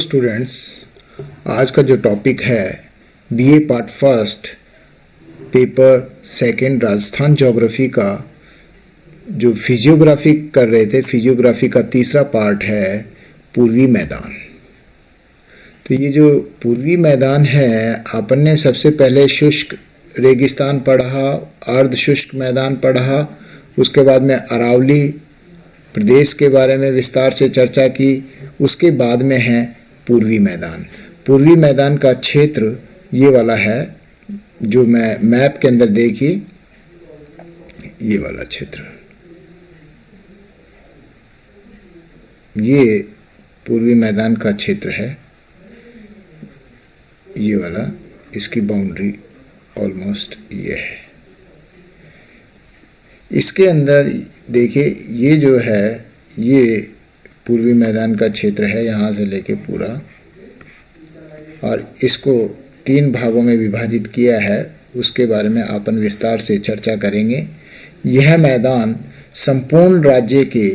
Students, आज का जो टॉपिक है BA part first paper second Rajasthan geography का जो फिजियोग्राफी कर रहे थे, फिजियोग्राफी का तीसरा पार्ट है पूर्वी मैदान। तो ये जो पूर्वी मैदान है, अपन ने सबसे पहले शुष्क रेगिस्तान पढ़ा, अर्ध शुष्क मैदान पढ़ा, उसके बाद में अरावली प्रदेश के बारे में विस्तार से चर्चा की। उसके बाद में है पूर्वी मैदान। पूर्वी मैदान का क्षेत्र ये वाला है जो मैं मैप के अंदर देखिए, ये वाला क्षेत्र, ये पूर्वी मैदान का क्षेत्र है। ये वाला, इसकी बाउंड्री ऑलमोस्ट ये है। इसके अंदर देखिए, ये जो है ये पूर्वी मैदान का क्षेत्र है, यहाँ से लेके पूरा, और इसको 3 भागों में विभाजित किया है। उसके बारे में अपन विस्तार से चर्चा करेंगे। यह मैदान संपूर्ण राज्य के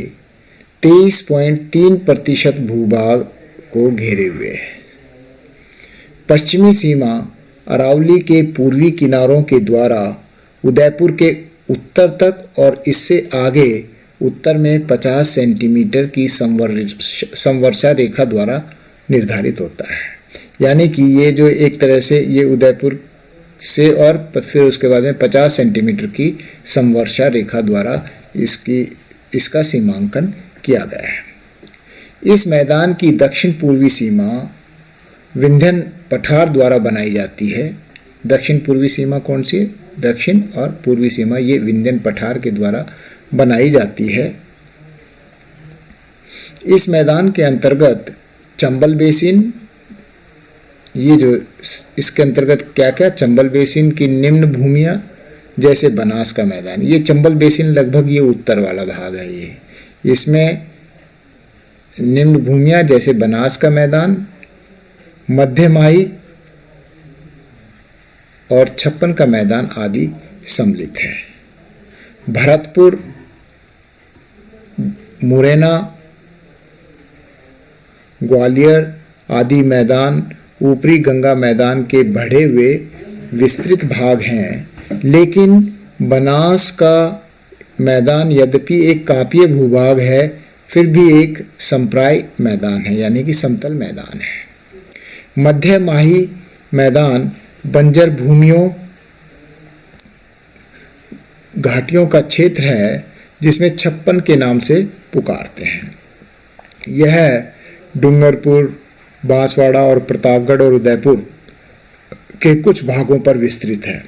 23.3% भूभाग को घेरे हुए है। पश्चिमी सीमा अरावली के पूर्वी किनारों के द्वारा उदयपुर के उत्तर तक और इससे आगे उत्तर में 50 सेंटीमीटर की संवर्षा रेखा द्वारा निर्धारित होता है। यानी कि ये जो एक तरह से ये उदयपुर से और फिर उसके बाद में 50 सेंटीमीटर की संवर्षा रेखा द्वारा इसका सीमांकन किया गया है। इस मैदान की दक्षिण पूर्वी सीमा विंध्यन पठार द्वारा बनाई जाती है। दक्षिण पूर्वी सीमा कौन सी है? दक्षिण और पूर्वी सीमा ये विंध्यन पठार के द्वारा बनाई जाती है। इस मैदान के अंतर्गत चंबल बेसिन, ये जो इसके अंतर्गत क्या क्या, चंबल बेसिन की निम्न भूमियाँ जैसे बनास का मैदान, ये चंबल बेसिन लगभग ये उत्तर वाला भाग है। ये इसमें निम्न भूमियाँ जैसे बनास का मैदान, मध्यमाही और छप्पन का मैदान आदि सम्मिलित है। भरतपुर, मुरैना, ग्वालियर आदि मैदान ऊपरी गंगा मैदान के बढ़े हुए विस्तृत भाग हैं, लेकिन बनास का मैदान यद्यपि एक कांपीय भूभाग है, फिर भी एक संप्राय मैदान है, यानी कि समतल मैदान है। मध्य माही मैदान बंजर भूमियों, घाटियों का क्षेत्र है जिसमें 56 के नाम से पुकारते हैं। यह डूंगरपुर, बांसवाड़ा और प्रतापगढ़ और उदयपुर के कुछ भागों पर विस्तृत है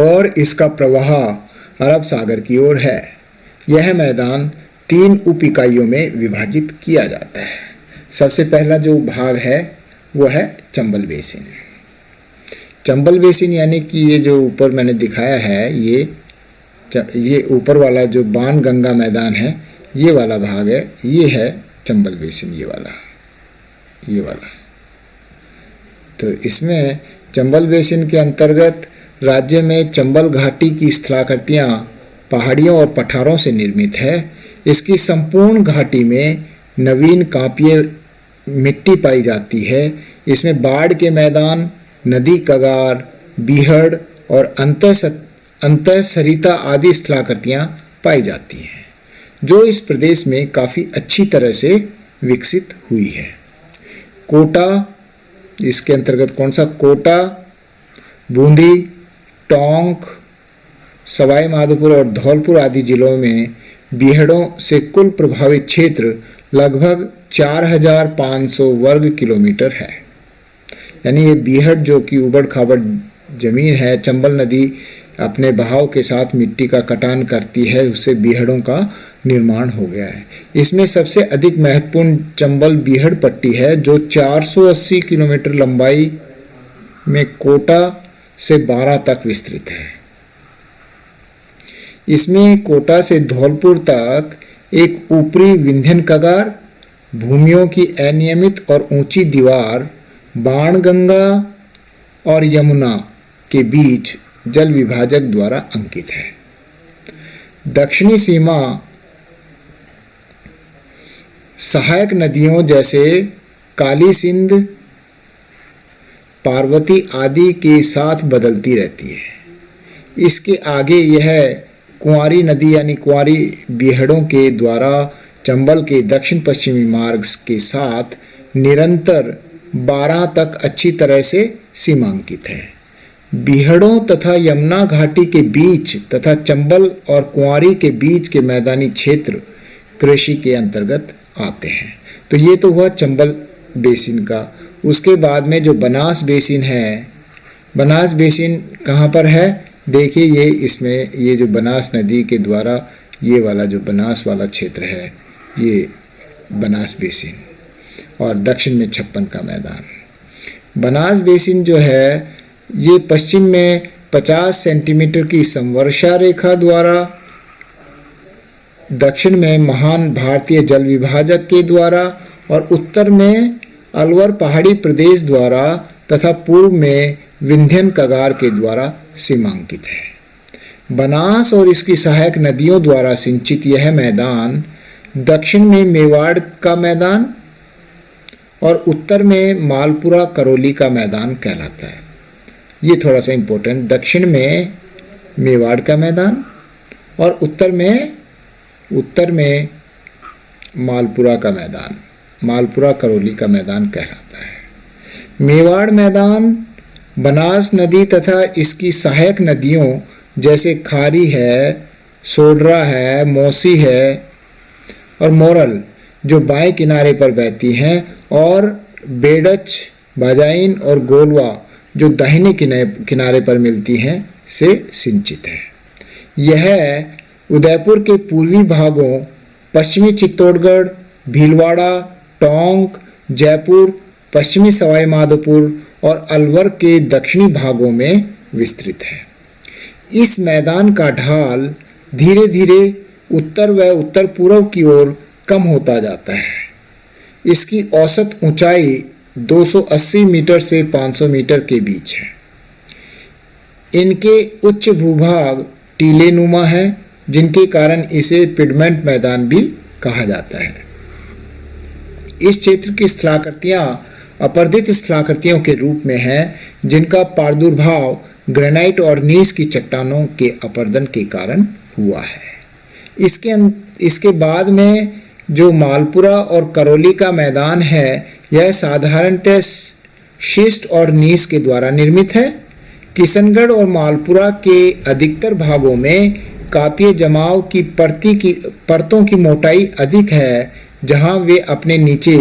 और इसका प्रवाह अरब सागर की ओर है। यह मैदान 3 उप इकाइयों में विभाजित किया जाता है। सबसे पहला जो भाग है वो है चंबल बेसिन। चंबल बेसिन यानी कि ये जो ऊपर मैंने दिखाया है, ये ऊपर वाला जो बाण गंगा मैदान है, ये वाला भाग है, ये है चंबल बेसिन, ये वाला। तो इसमें चंबल बेसिन के अंतर्गत राज्य में चंबल घाटी की स्थलाकृतियाँ पहाड़ियों और पठारों से निर्मित है। इसकी संपूर्ण घाटी में नवीन कांपीय मिट्टी पाई जाती है। इसमें बाढ़ के मैदान, नदी कगार, बीहड़ और अंतः सरिता आदि स्थलाकृतियाँ पाई जाती हैं, जो इस प्रदेश में काफ़ी अच्छी तरह से विकसित हुई है। कोटा, इसके अंतर्गत कौन सा? कोटा, बूंदी, टोंक, सवाई माधोपुर और धौलपुर आदि जिलों में बीहड़ों से कुल प्रभावित क्षेत्र लगभग 4500 वर्ग किलोमीटर है। यानी ये बीहड़ जो कि उबड़ खाबड़ जमीन है, चंबल नदी अपने बहाव के साथ मिट्टी का कटान करती है, उससे बीहड़ों का निर्माण हो गया है। इसमें सबसे अधिक महत्वपूर्ण चंबल बीहड़ पट्टी है जो 480 किलोमीटर लंबाई में कोटा से 12 तक विस्तृत है। इसमें कोटा से धौलपुर तक एक ऊपरी विंध्यन कगार, भूमियों की अनियमित और ऊंची दीवार, बाणगंगा और यमुना के बीच जल विभाजक द्वारा अंकित है। दक्षिणी सीमा सहायक नदियों जैसे काली सिंध, पार्वती आदि के साथ बदलती रहती है। इसके आगे यह कुंवारी नदी यानी कुंवारी बीहड़ों के द्वारा चंबल के दक्षिण पश्चिमी मार्ग के साथ निरंतर 12 तक अच्छी तरह से सीमांकित है। बीहड़ों तथा यमुना घाटी के बीच तथा चंबल और कुंवारी के बीच के मैदानी क्षेत्र कृषि के अंतर्गत आते हैं। तो ये तो हुआ चंबल बेसिन का। उसके बाद में जो बनास बेसिन है, बनास बेसिन कहाँ पर है? देखिए ये इसमें ये जो बनास नदी के द्वारा ये वाला जो बनास वाला क्षेत्र है ये बनास बेसिन, और दक्षिण में छप्पन का मैदान। बनास बेसिन जो है ये पश्चिम में 50 सेंटीमीटर की समवर्षा रेखा द्वारा, दक्षिण में महान भारतीय जल विभाजक के द्वारा और उत्तर में अलवर पहाड़ी प्रदेश द्वारा तथा पूर्व में विंध्यन कगार के द्वारा सीमांकित है। बनास और इसकी सहायक नदियों द्वारा सिंचित यह मैदान दक्षिण में मेवाड़ का मैदान और उत्तर में मालपुरा करौली का मैदान कहलाता है। ये थोड़ा सा इम्पोर्टेंट, दक्षिण में मेवाड़ का मैदान और उत्तर में मालपुरा का मैदान, मालपुरा करौली का मैदान कहलाता है। मेवाड़ मैदान बनास नदी तथा इसकी सहायक नदियों जैसे खारी है, सोडरा है, मौसी है और मोरल जो बाएं किनारे पर बहती हैं, और बेडच, बाजाइन और गोलवा जो दाहिने किनारे पर मिलती हैं से सिंचित है। यह उदयपुर के पूर्वी भागों, पश्चिमी चित्तौड़गढ़, भीलवाड़ा, टोंक, जयपुर, पश्चिमी सवाई माधोपुर और अलवर के दक्षिणी भागों में विस्तृत है। इस मैदान का ढाल धीरे धीरे उत्तर व उत्तर पूर्व की ओर कम होता जाता है। इसकी औसत ऊंचाई 280 मीटर से 500 मीटर के बीच है। इनके उच्च भूभाग टीलेनुमा है, जिनके कारण इसे पिडमेंट मैदान भी कहा जाता है। इस क्षेत्र की स्थलाकृतियाँ अपर्दित स्थलाकृतियों के रूप में हैं, जिनका प्रादुर्भाव ग्रेनाइट और नीस की चट्टानों के अपर्दन के कारण हुआ है। इसके बाद में जो मालपुरा और करौली का मैदान है यह साधारणतः शिस्ट और नीस के द्वारा निर्मित है। किशनगढ़ और मालपुरा के अधिकतर भागों में कापीय जमाव की परतों की मोटाई अधिक है, जहां वे अपने नीचे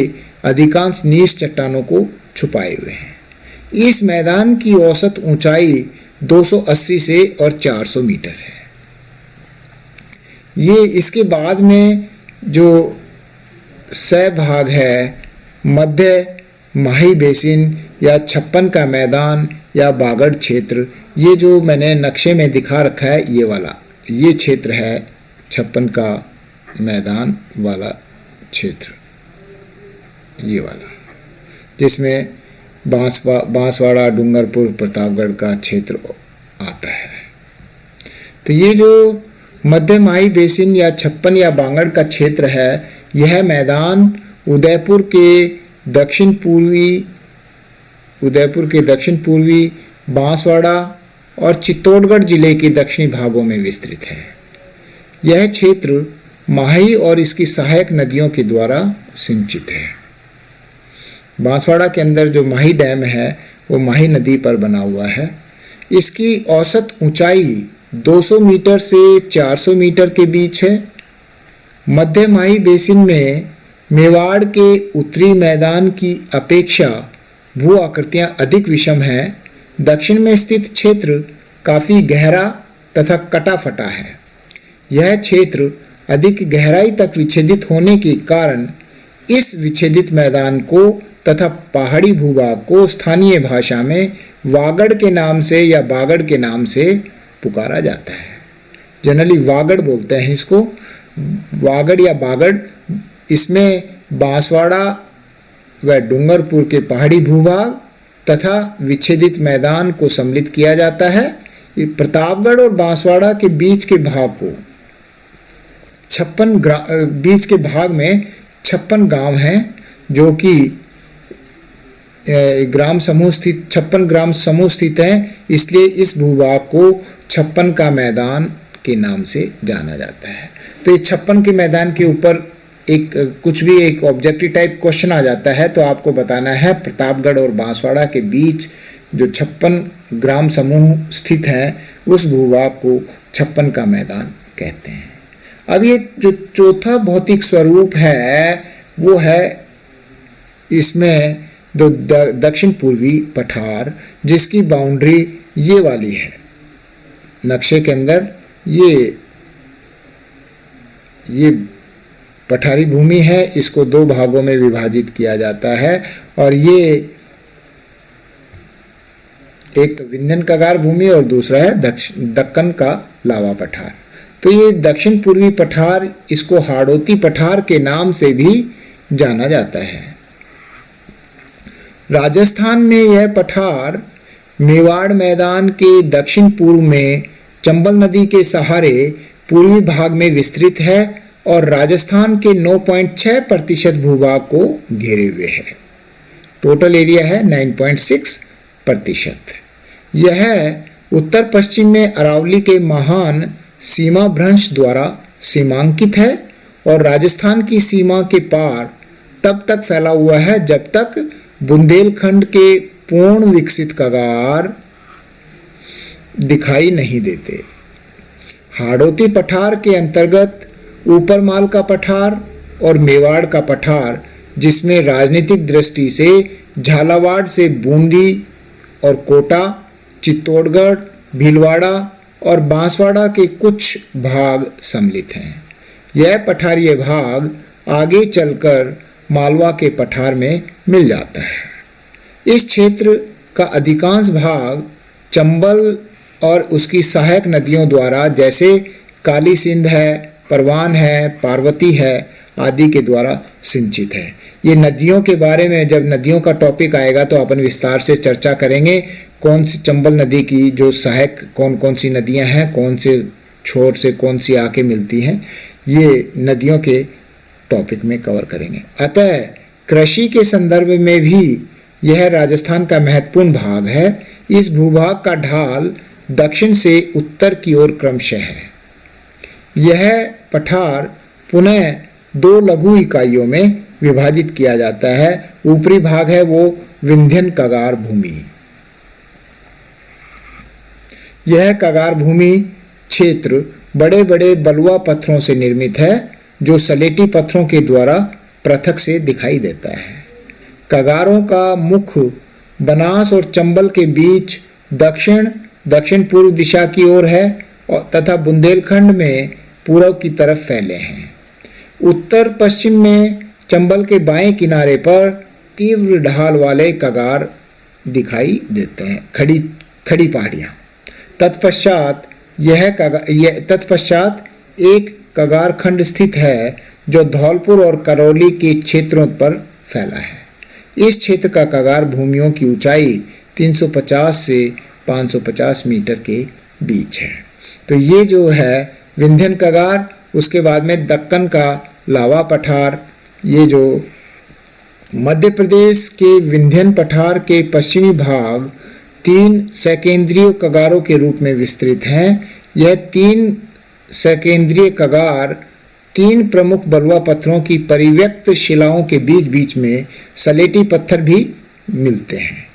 अधिकांश नीस चट्टानों को छुपाए हुए हैं। इस मैदान की औसत ऊंचाई 280 से और 400 मीटर है। ये इसके बाद में जो सहभाग है मध्य माही बेसिन या छप्पन का मैदान या बागड़ क्षेत्र, ये जो मैंने नक्शे में दिखा रखा है ये वाला, ये क्षेत्र है छप्पन का मैदान वाला क्षेत्र, ये वाला, जिसमें बांसवाड़ा, डूंगरपुर, प्रतापगढ़ का क्षेत्र आता है। तो ये जो मध्य माही बेसिन या छप्पन या बांगड़ का क्षेत्र है, यह मैदान उदयपुर के दक्षिण पूर्वी बांसवाड़ा और चित्तौड़गढ़ जिले के दक्षिणी भागों में विस्तृत है। यह क्षेत्र माही और इसकी सहायक नदियों के द्वारा सिंचित है। बांसवाड़ा के अंदर जो माही डैम है वो माही नदी पर बना हुआ है। इसकी औसत ऊंचाई 200 मीटर से 400 मीटर के बीच है। मध्य माही बेसिन में मेवाड़ के उत्तरी मैदान की अपेक्षा भू आकृतियां अधिक विषम हैं। दक्षिण में स्थित क्षेत्र काफ़ी गहरा तथा कटा फटा है। यह क्षेत्र अधिक गहराई तक विच्छेदित होने के कारण इस विच्छेदित मैदान को तथा पहाड़ी भूभाग को स्थानीय भाषा में वागड़ के नाम से या बागड़ के नाम से पुकारा जाता है। जनरली वागड़ बोलते हैं इसको, वागड़ या बागड़। इसमें बांसवाड़ा व डूंगरपुर के पहाड़ी भूभाग तथा विच्छेदित मैदान को सम्मिलित किया जाता है। प्रतापगढ़ और बांसवाड़ा के बीच के भाग को बीच के भाग में 56 गांव हैं, जो कि ग्राम समूह स्थित 56 ग्राम समूह स्थित हैं, इसलिए इस भूभाग को 56 का मैदान के नाम से जाना जाता है। तो ये 56 के मैदान के ऊपर एक कुछ भी एक ऑब्जेक्टिव टाइप क्वेश्चन आ जाता है तो आपको बताना है प्रतापगढ़ और बांसवाड़ा के बीच जो 56 ग्राम समूह स्थित है उस भूभाग को 56 का मैदान कहते हैं। अब ये जो चौथा भौतिक स्वरूप है वो है इसमें दो दक्षिण पूर्वी पठार, जिसकी बाउंड्री ये वाली है नक्शे के अंदर। ये पठारी भूमि है, इसको दो भागों में विभाजित किया जाता है और ये एक तो विंध्यन कगार भूमि और दूसरा है दक्कन का लावा पठार। तो ये दक्षिण पूर्वी पठार, इसको हाड़ौती पठार के नाम से भी जाना जाता है। राजस्थान में यह पठार मेवाड़ मैदान के दक्षिण पूर्व में चंबल नदी के सहारे पूर्वी भाग में विस्तृत है और राजस्थान के 9.6% भूभाग को घेरे हुए है। टोटल एरिया है 9.6%। यह उत्तर पश्चिम में अरावली के महान सीमा भ्रंश द्वारा सीमांकित है और राजस्थान की सीमा के पार तब तक फैला हुआ है जब तक बुंदेलखंड के पूर्ण विकसित कगार दिखाई नहीं देते। हाड़ौती पठार के अंतर्गत ऊपरमाल का पठार और मेवाड़ का पठार, जिसमें राजनीतिक दृष्टि से झालावाड़ से बूंदी और कोटा, चित्तौड़गढ़, भीलवाड़ा और बांसवाड़ा के कुछ भाग सम्मिलित हैं। यह पठारीय भाग आगे चलकर मालवा के पठार में मिल जाता है। इस क्षेत्र का अधिकांश भाग चंबल और उसकी सहायक नदियों द्वारा, जैसे काली सिंध है, परवान है, पार्वती है आदि के द्वारा सिंचित है। ये नदियों के बारे में जब नदियों का टॉपिक आएगा तो अपन विस्तार से चर्चा करेंगे। कौन सी चंबल नदी की जो सहायक कौन कौन सी नदियां हैं, कौन से छोर से कौन सी आके मिलती हैं, ये नदियों के टॉपिक में कवर करेंगे। अतः कृषि के संदर्भ में भी यह राजस्थान का महत्वपूर्ण भाग है। इस भूभाग का ढाल दक्षिण से उत्तर की ओर क्रमशः है। यह पठार पुनः दो लघु इकाइयों में विभाजित किया जाता है। ऊपरी भाग है वो विंध्यन कगार भूमि। यह कगार भूमि क्षेत्र बड़े बड़े बलुआ पत्थरों से निर्मित है जो सलेटी पत्थरों के द्वारा पृथक से दिखाई देता है। कगारों का मुख बनास और चंबल के बीच दक्षिण पूर्व दिशा की ओर है और तथा बुंदेलखंड में पूर्व की तरफ फैले हैं। उत्तर पश्चिम में चंबल के बाएं किनारे पर तीव्र ढाल वाले कगार दिखाई देते हैं, खड़ी पहाड़ियाँ। तत्पश्चात एक कगार खंड स्थित है जो धौलपुर और करौली के क्षेत्रों पर फैला है। इस क्षेत्र का कगार भूमियों की ऊंचाई 350 से 550 मीटर के बीच है। तो ये जो है विंध्यन कगार, उसके बाद में दक्कन का लावा पठार, ये जो मध्य प्रदेश के विंध्यन पठार के पश्चिमी भाग 3 सकेंद्रीय कगारों के रूप में विस्तृत हैं। यह 3 सकेंद्रीय कगार 3 प्रमुख बलुआ पत्थरों की परिव्यक्त शिलाओं के बीच बीच में सलेटी पत्थर भी मिलते हैं।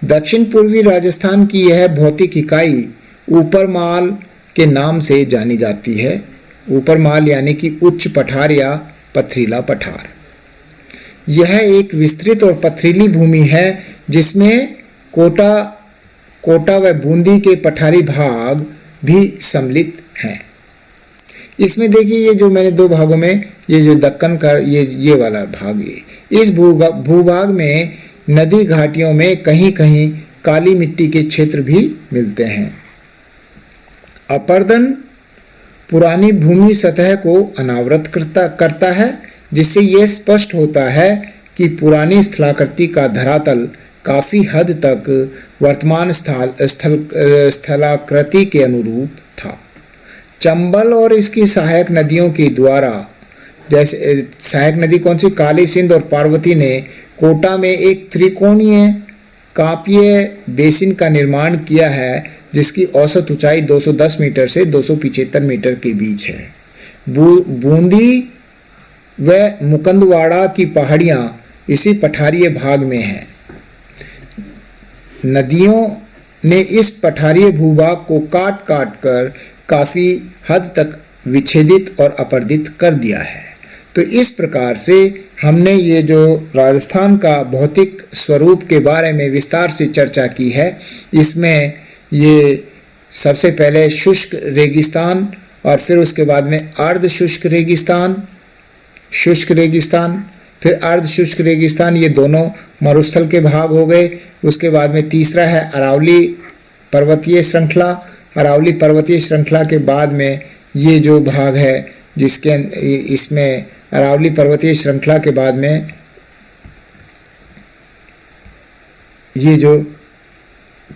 दक्षिण पूर्वी राजस्थान की यह भौतिक इकाई ऊपरमाल के नाम से जानी जाती है। ऊपरमाल यानी कि उच्च पठार या पथरीला पठार। यह एक विस्तृत और पथरीली भूमि है जिसमें कोटा व बूंदी के पठारी भाग भी सम्मिलित हैं। इसमें देखिए ये जो मैंने दो भागों में ये जो दक्कन का ये वाला भाग है, इस भूभाग में नदी घाटियों में कहीं कहीं काली मिट्टी के क्षेत्र भी मिलते हैं। अपर्दन पुरानी भूमि सतह को अनावृत करता है, जिससे यह स्पष्ट होता है कि पुरानी स्थलाकृति का धरातल काफ़ी हद तक वर्तमान स्थलाकृति के अनुरूप था। चंबल और इसकी सहायक नदियों के द्वारा, जैसे सहायक नदी कौन सी, काली सिंध और पार्वती ने कोटा में एक त्रिकोणीय कांपीय बेसिन का निर्माण किया है जिसकी औसत ऊंचाई 210 मीटर से 275 मीटर के बीच है। बूंदी व मुकंदवाड़ा की पहाड़ियाँ इसी पठारीय भाग में हैं। नदियों ने इस पठारीय भूभाग को काट काट कर काफ़ी हद तक विच्छेदित और अपरदित कर दिया है। तो इस प्रकार से हमने ये जो राजस्थान का भौतिक स्वरूप के बारे में विस्तार से चर्चा की है। इसमें ये सबसे पहले शुष्क रेगिस्तान और फिर उसके बाद में अर्ध शुष्क रेगिस्तान, शुष्क रेगिस्तान, फिर अर्ध शुष्क रेगिस्तान, ये दोनों मरुस्थल के भाग हो गए। उसके बाद में तीसरा है अरावली पर्वतीय श्रृंखला। अरावली पर्वतीय श्रृंखला के बाद में ये जो भाग है जिसके इसमें अरावली पर्वतीय श्रृंखला के बाद में ये जो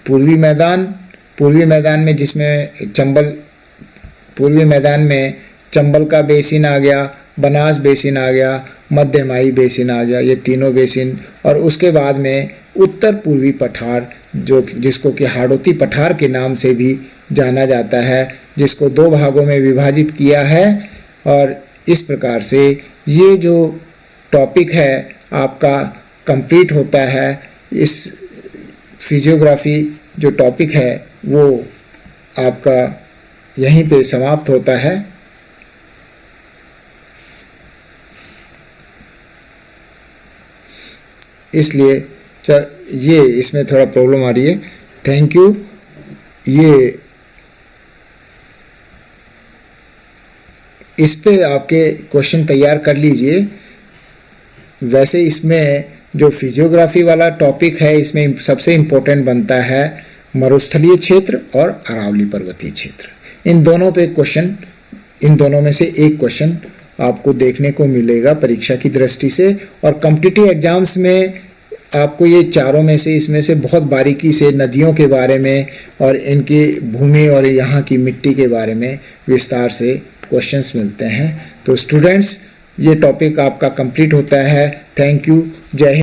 पूर्वी मैदान में जिसमें पूर्वी मैदान में चंबल का बेसिन आ गया, बनास बेसिन आ गया, मध्यमाही बेसिन आ गया, ये तीनों बेसिन। और उसके बाद में उत्तर पूर्वी पठार जिसको कि हाड़ौती पठार के नाम से भी जाना जाता है, जिसको दो भागों में विभाजित किया है। और इस प्रकार से ये जो टॉपिक है आपका कंप्लीट होता है। इस फिजियोग्राफी जो टॉपिक है वो आपका यहीं पे समाप्त होता है। इसलिए ये इसमें थोड़ा प्रॉब्लम आ रही है। Thank you. ये इस पे आपके क्वेश्चन तैयार कर लीजिए। वैसे इसमें जो फिजियोग्राफी वाला टॉपिक है इसमें सबसे इम्पोर्टेंट बनता है मरुस्थलीय क्षेत्र और अरावली पर्वतीय क्षेत्र। इन दोनों पे क्वेश्चन, इन दोनों में से एक क्वेश्चन आपको देखने को मिलेगा परीक्षा की दृष्टि से। और कॉम्पिटिटिव एग्जाम्स में आपको ये चारों में से इसमें से बहुत बारीकी से नदियों के बारे में और इनकी भूमि और यहाँ की मिट्टी के बारे में विस्तार से क्वेश्चंस मिलते हैं। तो स्टूडेंट्स ये टॉपिक आपका कंप्लीट होता है। Thank you. जय हिंद।